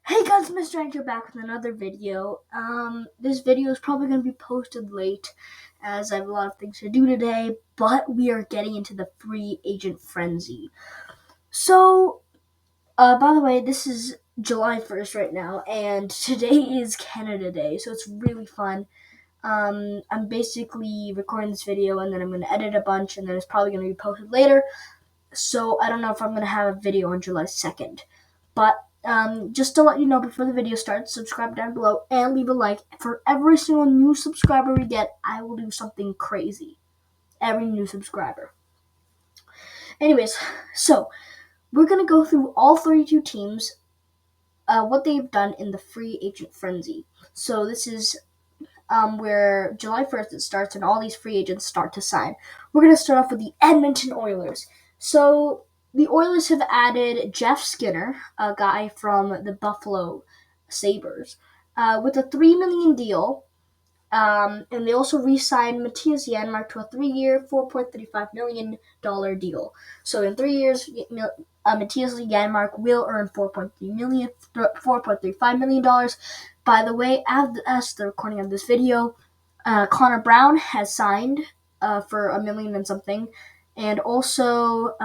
Hey guys, Mr. Anchor back with another video. This video is probably going to be posted late as I have a lot of things to do today, but we are getting into the free agent frenzy. So, by the way, this is July 1st right now, and today is Canada Day, so it's really fun. I'm basically recording this video and then I'm going to edit a bunch and then it's probably going to be posted later. So, I don't know if I'm going to have a video on July 2nd. But just to let you know before the video starts, subscribe down below and leave a like. For every single new subscriber we get, I will do something crazy. Every new subscriber. Anyways, so we're going to go through all 32 teams, what they've done in the free agent frenzy. So this is where July 1st it starts and all these free agents start to sign. We're going to start off with the Edmonton Oilers. So the Oilers have added Jeff Skinner, a guy from the Buffalo Sabres, with a $3 million deal. And they also re-signed Matthias Janmark to a 3-year, $4.35 million deal. So in 3 years, Matthias Janmark will earn $4.35 million. By the way, as the recording of this video, Connor Brown has signed for $1 million and something, and also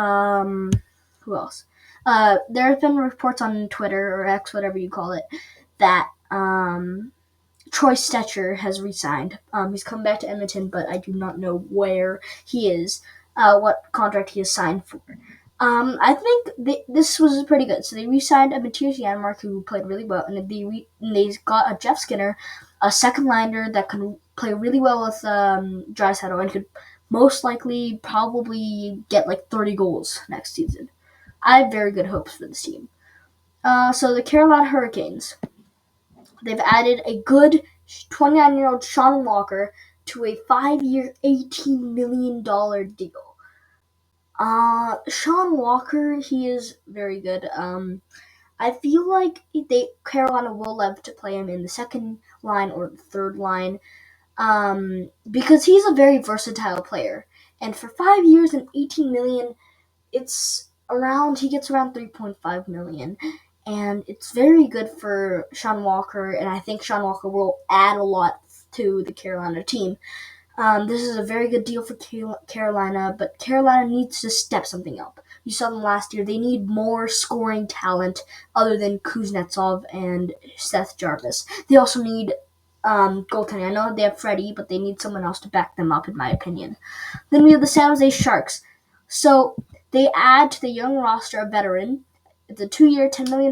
who else? There have been reports on Twitter or X, whatever you call it, that Troy Stecher has re-signed. He's come back to Edmonton, but I do not know where he is, what contract he has signed for. I think this was pretty good. So they re-signed a Matthias Janmark who played really well, and they got a Jeff Skinner, a second liner that could play really well with Draisaitl and could most likely probably get like 30 goals next season. I have very good hopes for this team. So the Carolina Hurricanes. They've added a good 29-year-old Sean Walker to a 5-year, $18 million deal. Sean Walker, he is very good. I feel like Carolina will love to play him in the second line or the third line, because he's a very versatile player. And for 5 years and $18 million, he gets around $3.5 million. And it's very good for Sean Walker, and I think Sean Walker will add a lot to the Carolina team. This is a very good deal for Carolina, but Carolina needs to step something up. You saw them last year. They need more scoring talent other than Kuznetsov and Seth Jarvis. They also need goaltending. I know they have Freddie, but they need someone else to back them up, in my opinion. Then we have the San Jose Sharks. So they add to the young roster a veteran. It's a 2-year, $10 million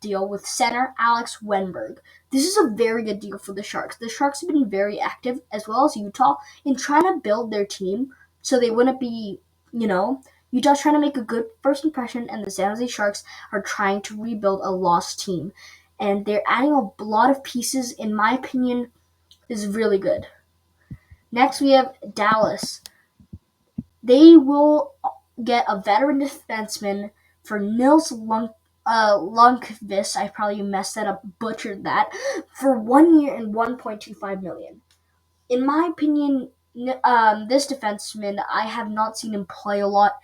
deal with center Alex Wenberg. This is a very good deal for the Sharks. The Sharks have been very active, as well as Utah, in trying to build their team so they wouldn't be, Utah's trying to make a good first impression, and the San Jose Sharks are trying to rebuild a lost team. And they're adding a lot of pieces, in my opinion, is really good. Next, we have Dallas. They will get a veteran defenseman for Nils Lundqvist. I probably messed that up, butchered that, for 1 year and $1.25 million. In my opinion, this defenseman, I have not seen him play a lot,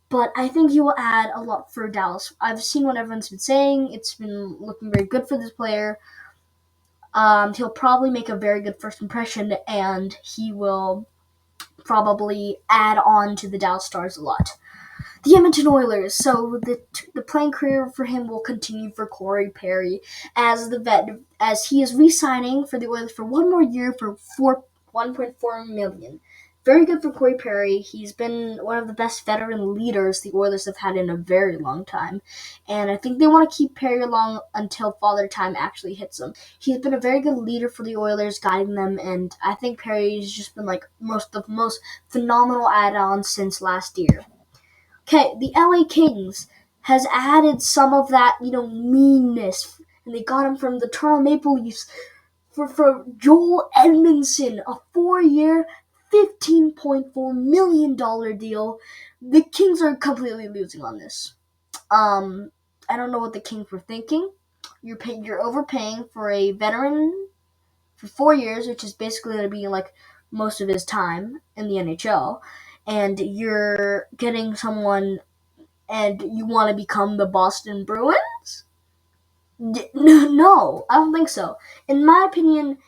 but I think he will add a lot for Dallas. I've seen what everyone's been saying. It's been looking very good for this player. He'll probably make a very good first impression, and he will probably add on to the Dallas Stars a lot. The Edmonton Oilers. So the playing career for him will continue for Corey Perry as the vet, as he is re-signing for the Oilers for 1 more year for $1.4 million. Very good for Corey Perry. He's been one of the best veteran leaders the Oilers have had in a very long time. And I think they want to keep Perry along until Father Time actually hits him. He's been a very good leader for the Oilers, guiding them, and I think Perry's just been like the most phenomenal add-ons since last year. Okay, the LA Kings has added some of that, meanness, and they got him from the Toronto Maple Leafs for Joel Edmondson, a 4-year, $15.4 million deal. The Kings are completely losing on this. I don't know what the Kings were thinking. You're overpaying for a veteran for 4 years, which is basically going to be like most of his time in the NHL, and you're getting someone, and you want to become the Boston Bruins? No, I don't think so. In my opinion,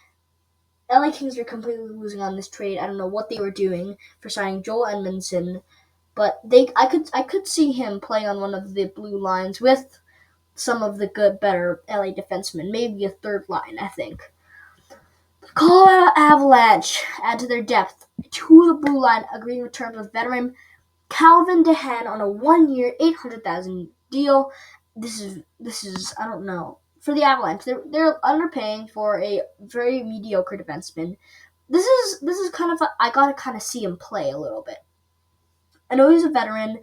LA Kings are completely losing on this trade. I don't know what they were doing for signing Joel Edmondson, but I could see him play on one of the blue lines with some of the good, better LA defensemen, maybe a third line. I think. Colorado Avalanche add to their depth to the blue line, agreeing with terms with veteran Calvin DeHaan on a 1-year, $800,000 deal. This is I don't know for the Avalanche. They're underpaying for a very mediocre defenseman. This is kind of I gotta kind of see him play a little bit. I know he's a veteran,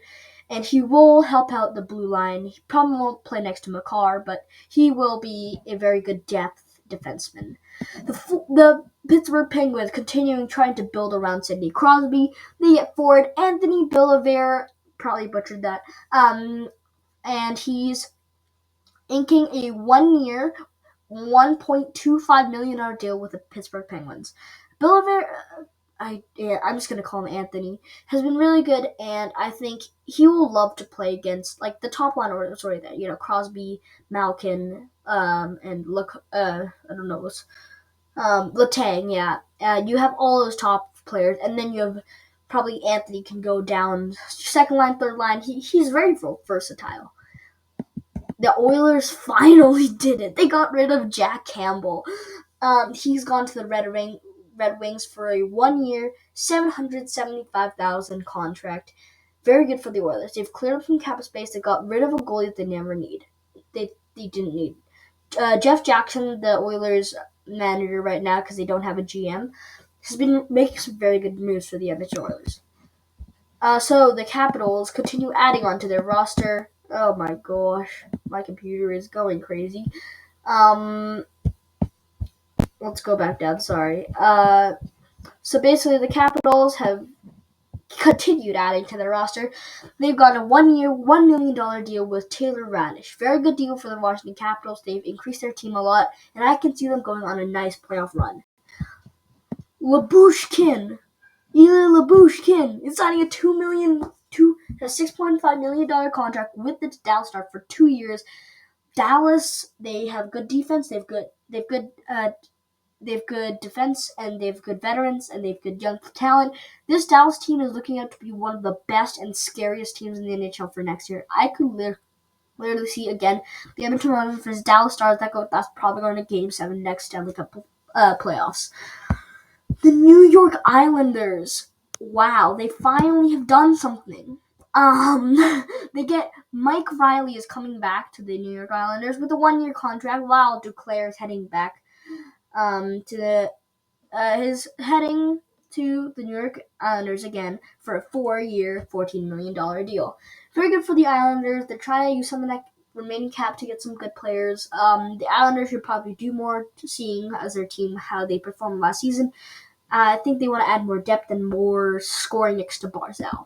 and he will help out the blue line. He probably won't play next to Makar, but he will be a very good depth defenseman. The Pittsburgh Penguins continuing trying to build around Sidney Crosby. They get forward Anthony Bilovair, probably butchered that, and he's inking a 1-year, $1.25 million deal with the Pittsburgh Penguins. Bilovair, I'm just gonna call him Anthony, has been really good, and I think he will love to play against like the top line or sorry that Crosby, Malkin, and look, I don't know what's Letang, yeah. You have all those top players, and then you have probably Anthony can go down second line, third line. He's very versatile. The Oilers finally did it. They got rid of Jack Campbell. He's gone to the Red Wings for a 1-year, $775,000 contract. Very good for the Oilers. They've cleared up some cap space. They got rid of a goalie that they never need. They didn't need. Jeff Jackson, the Oilers manager right now, because they don't have a GM, has been making some very good moves for the Edmonton Oilers. So the Capitals continue adding onto their roster. Oh my gosh, my computer is going crazy. Um, let's go back down. Sorry. So basically, the Capitals have continued adding to their roster. They've got a 1-year, $1 million deal with Taylor Radish. Very good deal for the Washington Capitals. They've increased their team a lot, and I can see them going on a nice playoff run. Ilya Lyubushkin is signing a $6.5 million contract with the Dallas Stars for 2 years. Dallas, they have good defense. They've good defense, and they've good veterans, and they've good young talent. This Dallas team is looking out to be one of the best and scariest teams in the NHL for next year. I could literally see again the Edmonton Oilers versus Dallas Stars. That's probably going to Game 7 next Stanley Cup playoffs. The New York Islanders. Wow, they finally have done something. They get Mike Riley is coming back to the New York Islanders with a 1-year contract, while Duclair is heading back his heading to the New York Islanders again for a 4-year, $14 million deal. Very good for the Islanders. They're trying to use some of that remaining cap to get some good players. The Islanders should probably do more, seeing as their team how they performed last season. I think they want to add more depth and more scoring next to Barzal.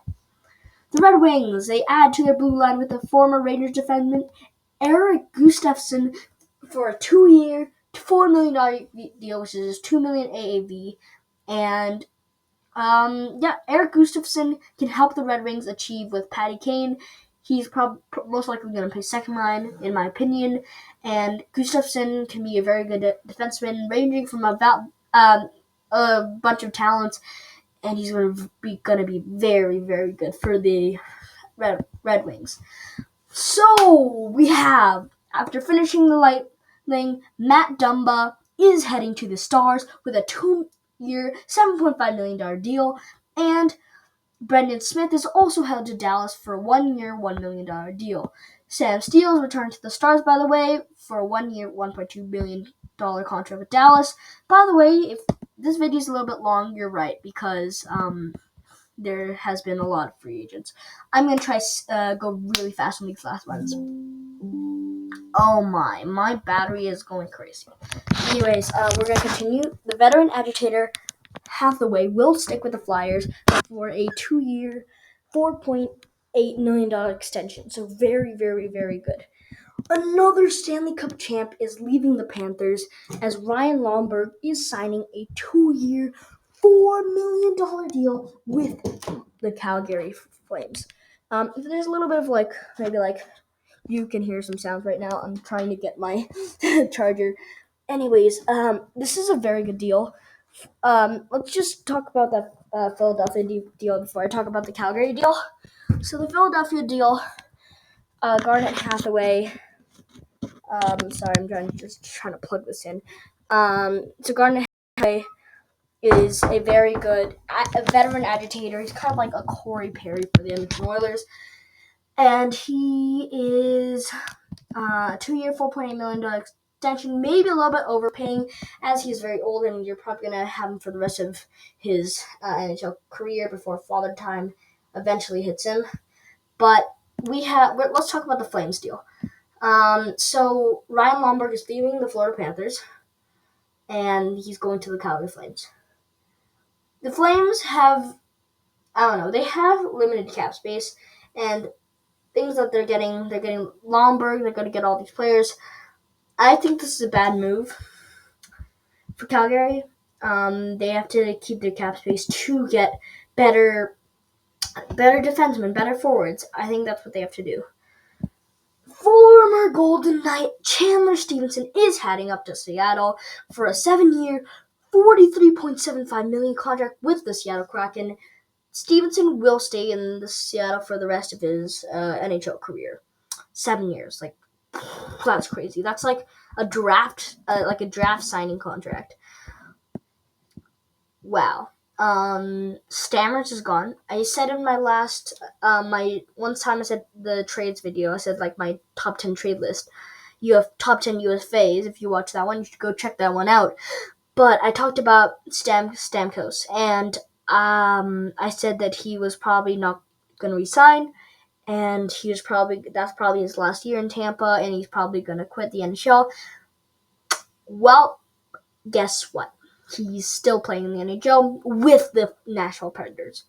The Red Wings, they add to their blue line with the former Rangers defenseman Erik Gustafsson for a 2-year, $4 million deal, which is $2 million AAV. And Erik Gustafsson can help the Red Wings achieve with Patty Kane. He's most likely going to play second line, in my opinion. And Gustafsson can be a very good defenseman, ranging from about a bunch of talents, and he's going to be very, very good for the Red Wings. So we have, after finishing the Lightning, Matt Dumba is heading to the Stars with a 2-year, $7.5 million deal, and Brendan Smith is also held to Dallas for a 1-year, $1 million deal. Sam Steele returned to the Stars, by the way, for a 1-year, $1.2 million contract with Dallas. By the way, if this video is a little bit long, you're right, because there has been a lot of free agents. I'm going to try go really fast on these last ones. Oh my battery is going crazy. Anyways, we're going to continue. The veteran agitator Hathaway will stick with the Flyers for a 2-year, $4.8 million extension. So very, very, very good. Another Stanley Cup champ is leaving the Panthers, as Ryan Lomberg is signing a 2-year, $4 million deal with the Calgary Flames. There's a little bit of maybe you can hear some sounds right now. I'm trying to get my charger. Anyways, this is a very good deal. Let's just talk about that Philadelphia deal before I talk about the Calgary deal. So the Philadelphia deal, Garnet Hathaway. Sorry, I'm just trying to plug this in. So Garnet Hathaway is a very good a veteran agitator. He's kind of like a Corey Perry for the Edmonton Oilers, and he is a 2-year, $4.8 million extension, maybe a little bit overpaying, as he's very old, and you're probably going to have him for the rest of his NHL career before father time eventually hits him. But let's talk about the Flames deal. So Ryan Lomberg is leaving the Florida Panthers, and he's going to the Calgary Flames. The Flames have, they have limited cap space, and things that they're getting Lomberg, they're going to get all these players. I think this is a bad move for Calgary. They have to keep their cap space to get better defensemen, better forwards. I think that's what they have to do. Former Golden Knight Chandler Stevenson is heading up to Seattle for a 7-year, $43.75 million contract with the Seattle Kraken. Stevenson will stay in the Seattle for the rest of his NHL career. 7 years, that's crazy. That's like a draft signing contract. Wow. Stammers is gone. I said in my last, one time I said the trades video, I said my top 10 trade list. You have top 10 UFAs. If you watch that one, you should go check that one out. But I talked about Stamkos, and I said that he was probably not going to resign, and that's probably his last year in Tampa, and he's probably going to quit the NHL. Well, guess what? He's still playing in the NHL with the Nashville Predators.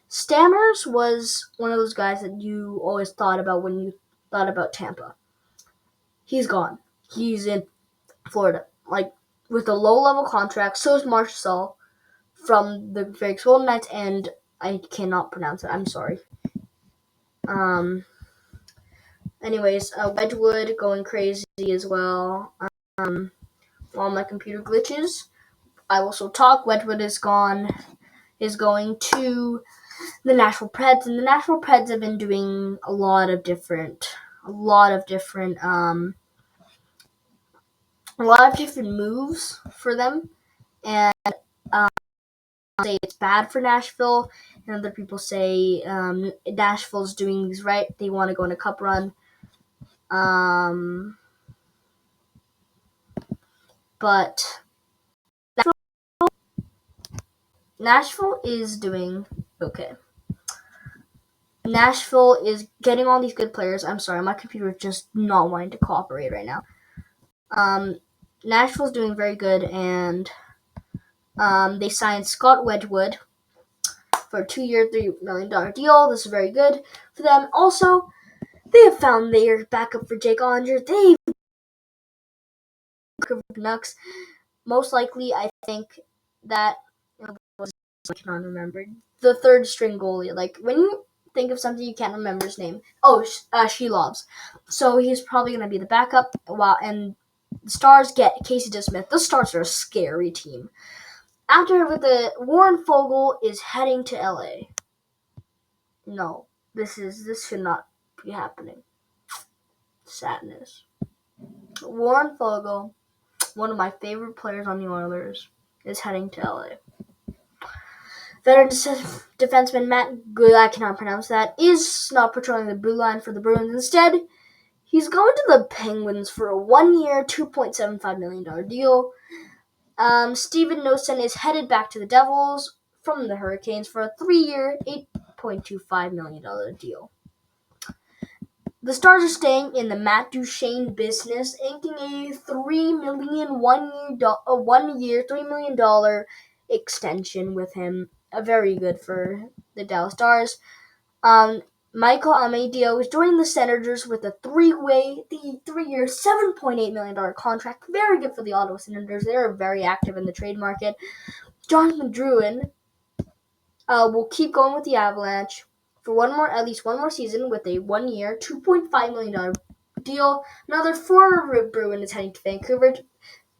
Stammers was one of those guys that you always thought about when you thought about Tampa. He's gone. He's in Florida. With a low-level contract, so is Marchessault from the Vegas Golden Knights, and I cannot pronounce it. I'm sorry. Anyways, Wedgwood going crazy as well. While my computer glitches, I will still talk. Wedgwood is going to the Nashville Preds, and the Nashville Preds have been doing a lot of different moves for them, and say it's bad for Nashville, and other people say Nashville's doing these right. They want to go on a cup run. But Nashville is doing okay. Nashville is getting all these good players. I'm sorry, my computer is just not wanting to cooperate right now. Nashville's doing very good, and they signed Scott Wedgwood for a 2-year, $3 million deal. This is very good for them. Also, they have found their backup for Jake Onger. They've Canucks. Most likely, I think that I cannot remember the third string goalie. When you think of something you can't remember his name. Shelovs. So he's probably going to be the backup. And the Stars get Casey DeSmith. The Stars are a scary team. After Warren Fogle is heading to LA. No, this should not be happening. Sadness. Warren Fogle, one of my favorite players on the Oilers, is heading to LA. Veteran defenseman Matt Good, I cannot pronounce that, is not patrolling the blue line for the Bruins. Instead, he's going to the Penguins for a 1-year, $2.75 million deal. Steven Noesen is headed back to the Devils from the Hurricanes for a 3-year, $8.25 million deal. The Stars are staying in the Matt Duchene business, inking a $1-year, $3 million extension with him. Very good for the Dallas Stars. Michael Amadio is joining the Senators with a 3-year, $7.8 million contract. Very good for the Ottawa Senators. They are very active in the trade market. Jonathan Drouin will keep going with the Avalanche for at least one more season with a 1-year, $2.5 million deal. Another former Bruin is heading to Vancouver.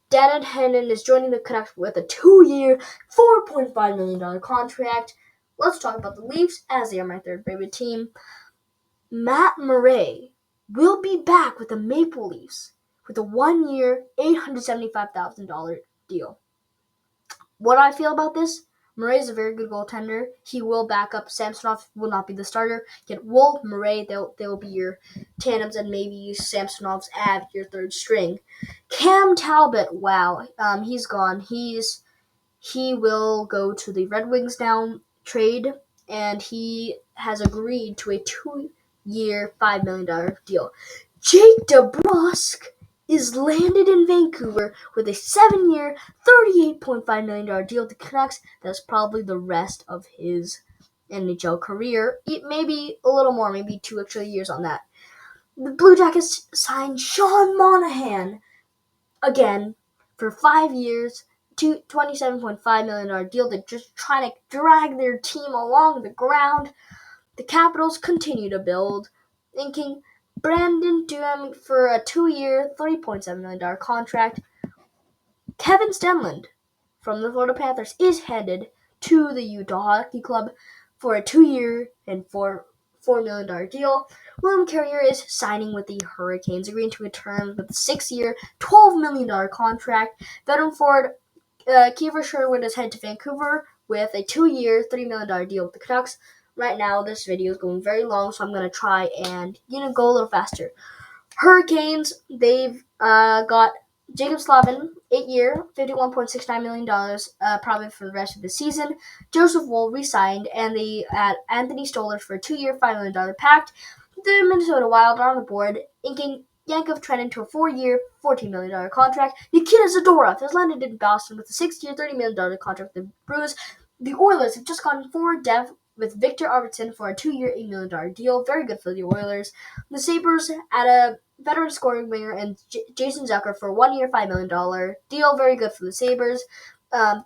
Dannon Hennon is joining the Canucks with a 2-year, $4.5 million contract. Let's talk about the Leafs, as they are my third favorite team. Matt Murray will be back with the Maple Leafs with a 1-year, $875,000 deal. What do I feel about this? Murray is a very good goaltender. He will back up. Samsonov will not be the starter. Yet Wolf, Murray, they'll be your tandems, and maybe Samsonov's add your third string. Cam Talbot, wow, he's gone. He will go to the Red Wings now, trade, and he has agreed to a 2-year, $5 million deal. Jake DeBrusk is landed in Vancouver with a 7-year, $38.5 million deal with the Canucks. That's probably the rest of his NHL career. Maybe a little more, maybe 2 extra years on that. The Blue Jackets signed Sean Monahan again for 5 years, $27.5 million deal. They're just trying to drag their team along the ground. The Capitals continue to build, thinking Brandon Duhaime for a 2-year, $3.7 million contract. Kevin Stenlund from the Florida Panthers is headed to the Utah Hockey Club for a 2-year and $4 million deal. William Carrier is signing with the Hurricanes, agreeing to a term with a 6-year, $12 million contract. Veteran forward Kiefer Sherwood is headed to Vancouver with a 2-year, $3 million deal with the Canucks. Right now, this video is going very long, so I'm going to try and go a little faster. Hurricanes, they've got Jacob Slavin, 8-year, $51.69 million, probably for the rest of the season. Joseph Woll re-signed, and they add Anthony Stolar for a 2-year, $5 million pact. The Minnesota Wild are on the board, inking Yakov Trenin to a 4-year, $14 million contract. Nikita Zadorov has landed in Boston with a 6-year, $30 million contract with the Bruins. The Oilers have just gone forward depth with Victor Arvidsson for a 2-year, $8 million deal. Very good for the Oilers. The Sabres add a veteran scoring winger and Jason Zucker for a 1-year, $5 million deal. Very good for the Sabres.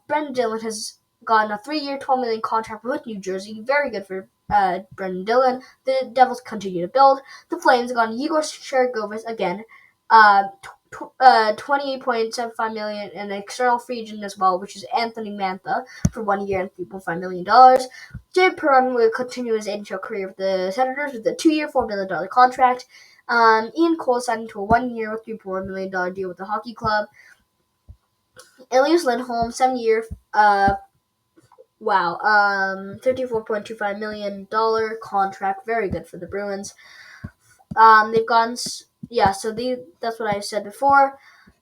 Brendan Dillon has gotten a 3-year, $12 million contract with New Jersey. Very good for Brendan Dillon. The Devils continue to build. The Flames got Igor Sharagovas again. $28.75 million, and an external free agent as well, which is Anthony Mantha for 1 year and $3.5 million. Jay Perron will continue his NHL career with the Senators with a 2-year, $4 million contract. Ian Cole signed to a 1-year, $3.1 million deal with the hockey club. Elias Lindholm, 7-year, $34.25 million contract. Very good for the Bruins. They've gone, that's what I said before.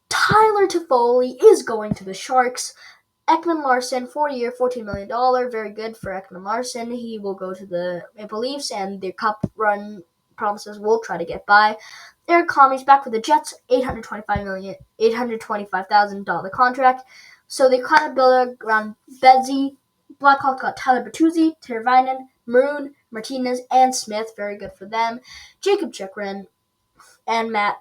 Tyler Toffoli is going to the Sharks. Ekman Larson, 4-year, $14 million. Very good for Ekman Larson. He will go to the Maple Leafs, and their cup run promises will try to get by. Eric Comey's back with the Jets, $825,000 contract. So they kind of build around Bedsy. Blackhawks got Tyler Bertuzzi, Teravainen, Maroon, Martinez, and Smith. Very good for them. Jacob Chikrin and Matt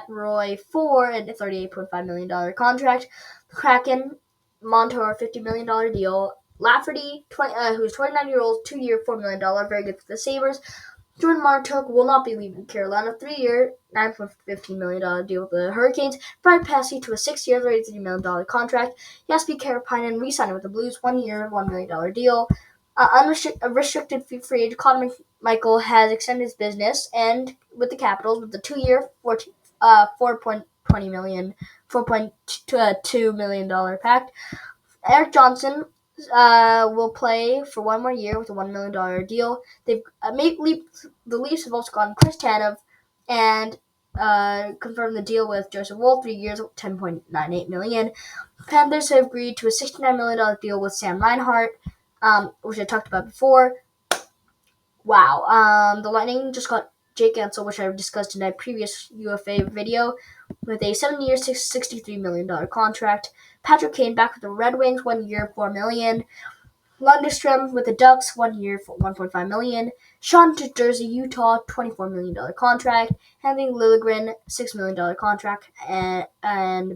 Roy for a $38.5 million contract. Kraken, Montour, $50 million deal. Lafferty, who's 29 years old, 2-year, $4 million. Very good for the Sabres. Jordan Martinook will not be leaving Carolina. 3-year, $9.15 million deal with the Hurricanes. Brian Passy to a 6-year, $33 million contract. Jasper Karppinen re-signed with the Blues. 1 year, $1 million deal. Unrestricted free agent Connor McMichael has extended his business and with the Capitals with the 2-year, $4.2 million pact. Eric Johnson will play for 1 more year with a $1 million deal. They've the Leafs have also gotten Chris Tanev and confirmed the deal with Joseph Woll, 3 years, $10.98 million. Panthers have agreed to a $69 million deal with Sam Reinhart, which I talked about before. Wow. The Lightning just got Jake Guentzel, which I discussed in a previous UFA video, with a 7-year, $63 million contract. Patrick Kane back with the Red Wings, 1 year, $4 million. Lundestrom with the Ducks, 1 year, $1.5 million. Sean to Jersey, Utah, $24 million contract. Henry Liljegren, $6 million contract. And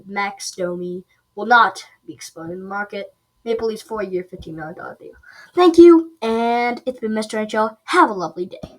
Max Domi will not be exploring the market. Maple Leafs 4-year, $15 million deal. Thank you, and it's been Mr. NHL. Have a lovely day.